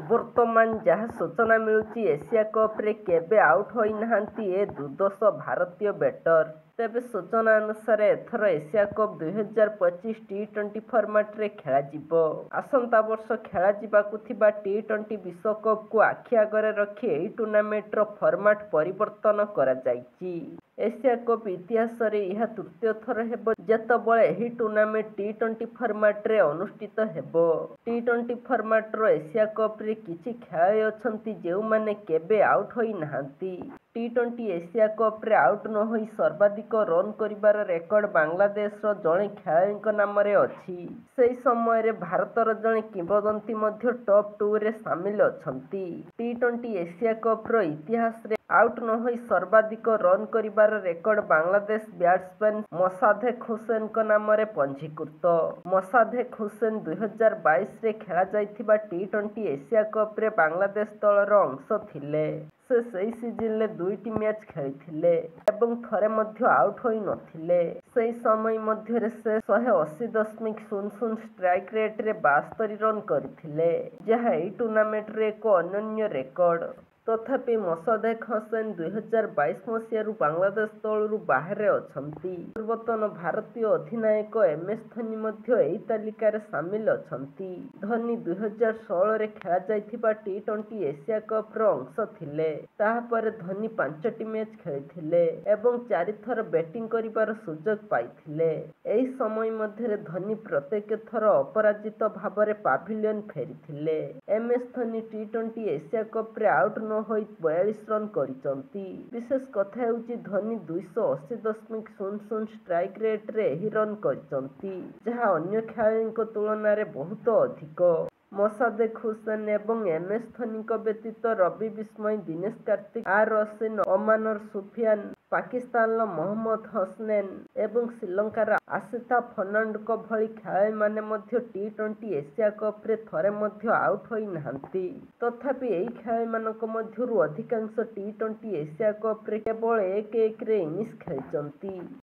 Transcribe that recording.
ବର୍ତ୍ତମାନ ଯାହା ସୂଚନା ମିଳୁଛି, ଏସିଆ କପ୍ରେ କେବେ ଆଉଟ୍ ହୋଇନାହାନ୍ତି ଏ ଦୁର୍ଦ୍ଦଶ ଭାରତୀୟ ବ୍ୟାଟର। ତେବେ ସୂଚନା ଅନୁସାରେ ଏଥର ଏସିଆ କପ୍ 2025 ଟି-20 ଫର୍ମାଟରେ ଖେଳାଯିବ। ଆସନ୍ତା ବର୍ଷ ଖେଳାଯିବାକୁ ଥିବା ଟି-20 ବିଶ୍ୱକପ୍କୁ ଆଖି ଆଗରେ ରଖି ଏହି ଟୁର୍ଣ୍ଣାମେଣ୍ଟର ଫର୍ମାଟ ପରିବର୍ତ୍ତନ କରାଯାଇଛି। ଏସିଆ କପ୍ ଇତିହାସରେ ଏହା ତୃତୀୟ ଥର ହେବ ଯେତେବେଳେ ଏହି ଟୁର୍ଣ୍ଣାମେଣ୍ଟ ଟି-20 ଫର୍ମାଟରେ ଅନୁଷ୍ଠିତ ହେବ। ଟି-20 ଫର୍ମାଟର ଏସିଆ କପ୍ରେ କିଛି ଖେଳାଳି ଅଛନ୍ତି ଯେଉଁମାନେ କେବେ ଆଉଟ୍ ହୋଇନାହାନ୍ତି। ଟି-20 ଏସିଆ କପ୍ରେ ଆଉଟ୍ ନ ହୋଇ ସର୍ବାଧିକ ରନ୍ କରିବାର ରେକର୍ଡ ବାଂଲାଦେଶର ଜଣେ ଖେଳାଳିଙ୍କ ନାମରେ ଅଛି। ସେହି ସମୟରେ ଭାରତର ଜଣେ କିମ୍ବଦନ୍ତୀ ମଧ୍ୟ ଟପ୍ 2ରେ ସାମିଲ ଅଛନ୍ତି। ଟି-20 ଏସିଆ କପ୍ର ଇତିହାସରେ ଆଉଟ୍ ନ ହୋଇ ସର୍ବାଧିକ ରନ୍ କରିବାର ରେକର୍ଡ ବାଂଲାଦେଶ ବ୍ୟାଟ୍ସମ୍ୟାନ୍ ମୋସାଦେକ୍ ହୁସେନଙ୍କ ନାମରେ ପଞ୍ଜୀକୃତ। ମୋସାଦେକ୍ ହୁସେନ 2022ରେ ଖେଳାଯାଇଥିବା ଟି-20 ଏସିଆ କପ୍ରେ ବାଂଲାଦେଶ ଦଳର ଅଂଶ ଥିଲେ। ସେ ସେହି ସିଜିନ୍ରେ 2ଟି ମ୍ୟାଚ୍ ଖେଳିଥିଲେ ଏବଂ ଥରେ ମଧ୍ୟ ଆଉଟ୍ ହୋଇନଥିଲେ। ସେହି ସମୟ ମଧ୍ୟରେ ସେ 180.00 ଷ୍ଟ୍ରାଇକ୍ ରେଟ୍ରେ 72 ରନ୍ କରିଥିଲେ, ଯାହା ଏହି ଟୁର୍ଣ୍ଣାମେଣ୍ଟର ଏକ ଅନନ୍ୟ ରେକର୍ଡ। ତଥାପି ମୋସାଦେକ୍ ହୁସେନ 2022 ମସିହାରୁ ବାଂଲାଦେଶ ଦଳରୁ ବାହାରେ ଅଛନ୍ତି। ପୂର୍ବତନ ଭାରତୀୟ ଅଧିନାୟକ ଏମ୍ଏସ୍ ଧୋନି ମଧ୍ୟ ଏହି ତାଲିକାରେ ସାମିଲ ଅଛନ୍ତି। ଧୋନି 2016ରେ ଖେଳାଯାଇଥିବା ଟି-20 ଏସିଆ କପ୍ର ଅଂଶ ଥିଲେ। ତାହାପରେ ଧୋନି 5ଟି ମ୍ୟାଚ୍ ଖେଳିଥିଲେ ଏବଂ 4 ଥର ବ୍ୟାଟିଂ କରିବାର ସୁଯୋଗ ପାଇଥିଲେ। ଏହି ସମୟ ମଧ୍ୟରେ ଧୋନି ପ୍ରତ୍ୟେକ ଥର ଅପରାଜିତ ଭାବରେ ପାଭିଲିୟନ୍ ଫେରିଥିଲେ। ଏମ୍ଏସ୍ ଧୋନି ଟି-20 ଏସିଆ କପ୍ରେ ଆଉଟ୍ ନ ହୋଇ 42 ରନ୍ କରିଛନ୍ତି। ବିଶେଷ କଥା ହେଉଛି ଧୋନି 280.00 ଷ୍ଟ୍ରାଇକ୍ ରେଟ୍ରେ ଏହି ରନ୍ କରିଛନ୍ତି, ଯାହା ଅନ୍ୟ ଖେଳାଳିଙ୍କ ତୁଳନାରେ ବହୁତ ଅଧିକ। ମୋସାଦେକ୍ ହୁସେନ ଏବଂ ଏମ୍ଏସ୍ ଧୋନିଙ୍କ ବ୍ୟତୀତ ରବି ବିଷ୍ଣୋଇ, ଦିନେଶ କାର୍ତିକ୍, ଆର୍ ଅଶ୍ୱିନ୍, ଓମାନର ସୁଫିୟାନ, ପାକିସ୍ତାନର ମହମ୍ମଦ ହସନୈନ ଏବଂ ଶ୍ରୀଲଙ୍କାର ଆଶିତା ଫର୍ଣ୍ଣାଣ୍ଡଙ୍କ ଭଳି ଖେଳାଳିମାନେ ମଧ୍ୟ ଟି-20 ଏସିଆ କପ୍ରେ ଥରେ ମଧ୍ୟ ଆଉଟ୍ ହୋଇନାହାନ୍ତି। ତଥାପି ଏହି ଖେଳାଳିମାନଙ୍କ ମଧ୍ୟରୁ ଅଧିକାଂଶ ଟି-20 ଏସିଆ କପ୍ରେ କେବଳ 1-1ରେ ଇନିଂସ ଖେଳିଛନ୍ତି।